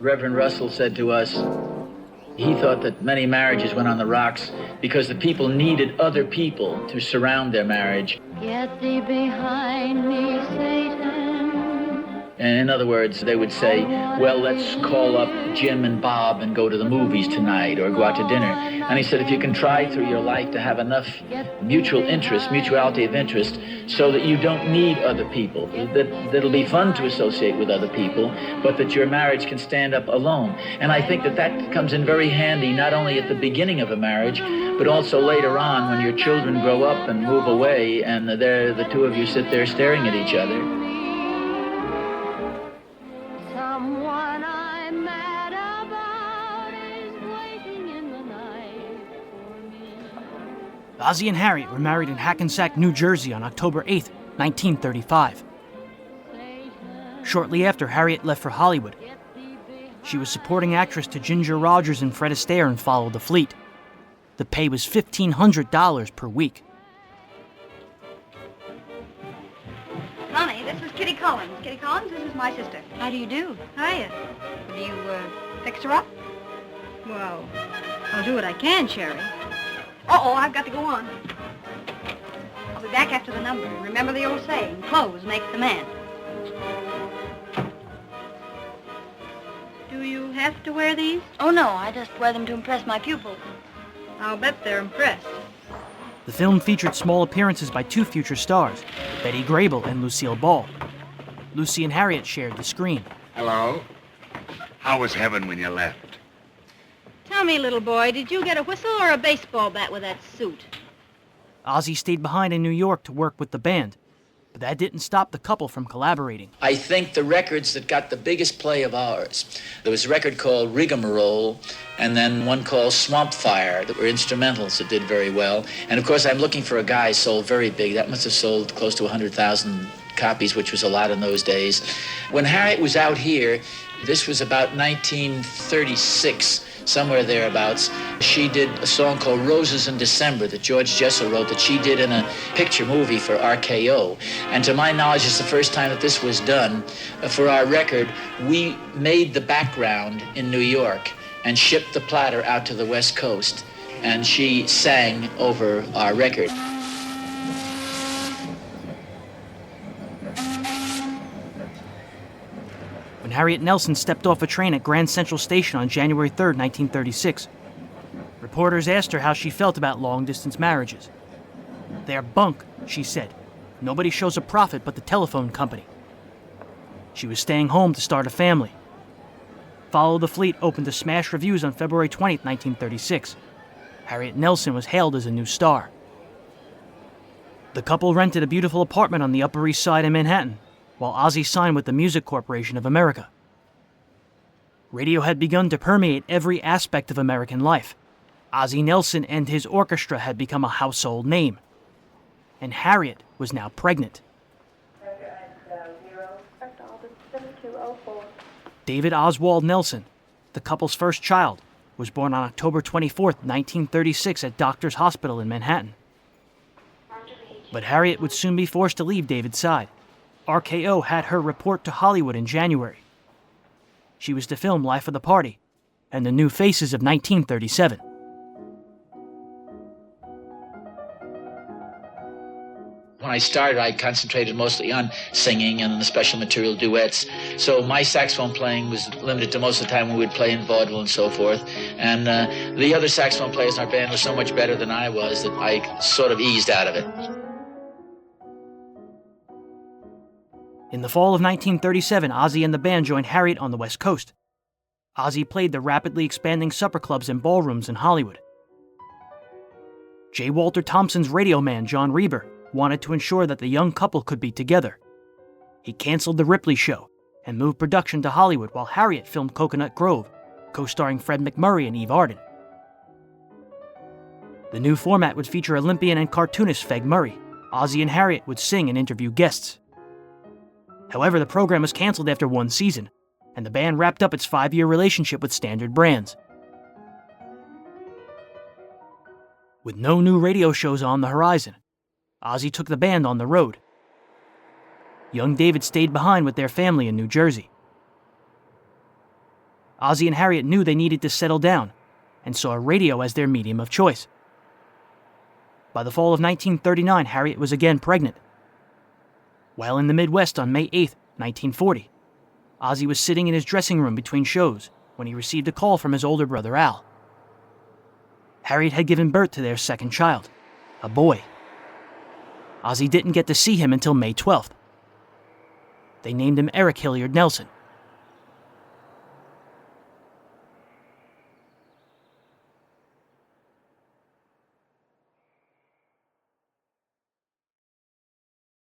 Reverend Russell said to us, he thought that many marriages went on the rocks because the people needed other people to surround their marriage. Get thee behind me, Satan. And in other words, they would say, well, let's call up Jim and Bob and go to the movies tonight or go out to dinner. And he said, if you can try through your life to have enough mutual interest, mutuality of interest, so that you don't need other people, that it'll be fun to associate with other people, but that your marriage can stand up alone. And I think that that comes in very handy, not only at the beginning of a marriage, but also later on when your children grow up and move away and there the two of you sit there staring at each other. Ozzie and Harriet were married in Hackensack, New Jersey on October 8, 1935. Shortly after, Harriet left for Hollywood. She was supporting actress to Ginger Rogers and Fred Astaire and followed the fleet. The pay was $1,500 per week. Connie, this is Kitty Collins. Kitty Collins, this is my sister. How do you do? Hiya. Do you, fix her up? Well, I'll do what I can, Sherry. Uh-oh, I've got to go on. I'll be back after the number. Remember the old saying, clothes make the man. Do you have to wear these? Oh, no, I just wear them to impress my pupils. I'll bet they're impressed. The film featured small appearances by two future stars, Betty Grable and Lucille Ball. Lucy and Harriet shared the screen. Hello. How was heaven when you left? Tell me, little boy, did you get a whistle or a baseball bat with that suit? Ozzie stayed behind in New York to work with the band, but that didn't stop the couple from collaborating. I think the records that got the biggest play of ours, there was a record called Rigmarole, and then one called Swamp Fire that were instrumentals that did very well. And of course, I'm Looking for a Guy sold very big. That must have sold close to 100,000 copies, which was a lot in those days. When Harriet was out here, this was about 1936, somewhere thereabouts. She did a song called Roses in December that George Jessel wrote that she did in a picture movie for RKO. And to my knowledge, it's the first time that this was done. For our record, we made the background in New York and shipped the platter out to the West Coast. And she sang over our record. When Harriet Nelson stepped off a train at Grand Central Station on January 3, 1936, reporters asked her how she felt about long-distance marriages. "They're bunk," she said. "Nobody shows a profit but the telephone company." She was staying home to start a family. Follow the Fleet opened to smash reviews on February 20, 1936. Harriet Nelson was hailed as a new star. The couple rented a beautiful apartment on the Upper East Side in Manhattan, while Ozzie signed with the Music Corporation of America. Radio had begun to permeate every aspect of American life. Ozzie Nelson and his orchestra had become a household name. And Harriet was now pregnant. David Oswald Nelson, the couple's first child, was born on October 24, 1936 at Doctors Hospital in Manhattan. But Harriet would soon be forced to leave David's side. RKO had her report to Hollywood in January. She was to film Life of the Party and the New Faces of 1937. When I started, I concentrated mostly on singing and the special material duets. So my saxophone playing was limited to most of the time when we would play in vaudeville and so forth. And the other saxophone players in our band were so much better than I was that I sort of eased out of it. In the fall of 1937, Ozzie and the band joined Harriet on the West Coast. Ozzie played the rapidly expanding supper clubs and ballrooms in Hollywood. J. Walter Thompson's radio man, John Reber, wanted to ensure that the young couple could be together. He canceled the Ripley show and moved production to Hollywood while Harriet filmed Coconut Grove, co-starring Fred MacMurray and Eve Arden. The new format would feature Olympian and cartoonist Feg Murray. Ozzie and Harriet would sing and interview guests. However, the program was canceled after one season, and the band wrapped up its 5-year relationship with Standard Brands. With no new radio shows on the horizon, Ozzie took the band on the road. Young David stayed behind with their family in New Jersey. Ozzie and Harriet knew they needed to settle down and saw radio as their medium of choice. By the fall of 1939, Harriet was again pregnant. While in the Midwest on May 8, 1940, Ozzie was sitting in his dressing room between shows when he received a call from his older brother Al. Harriet had given birth to their second child, a boy. Ozzie didn't get to see him until May 12th. They named him Eric Hilliard Nelson,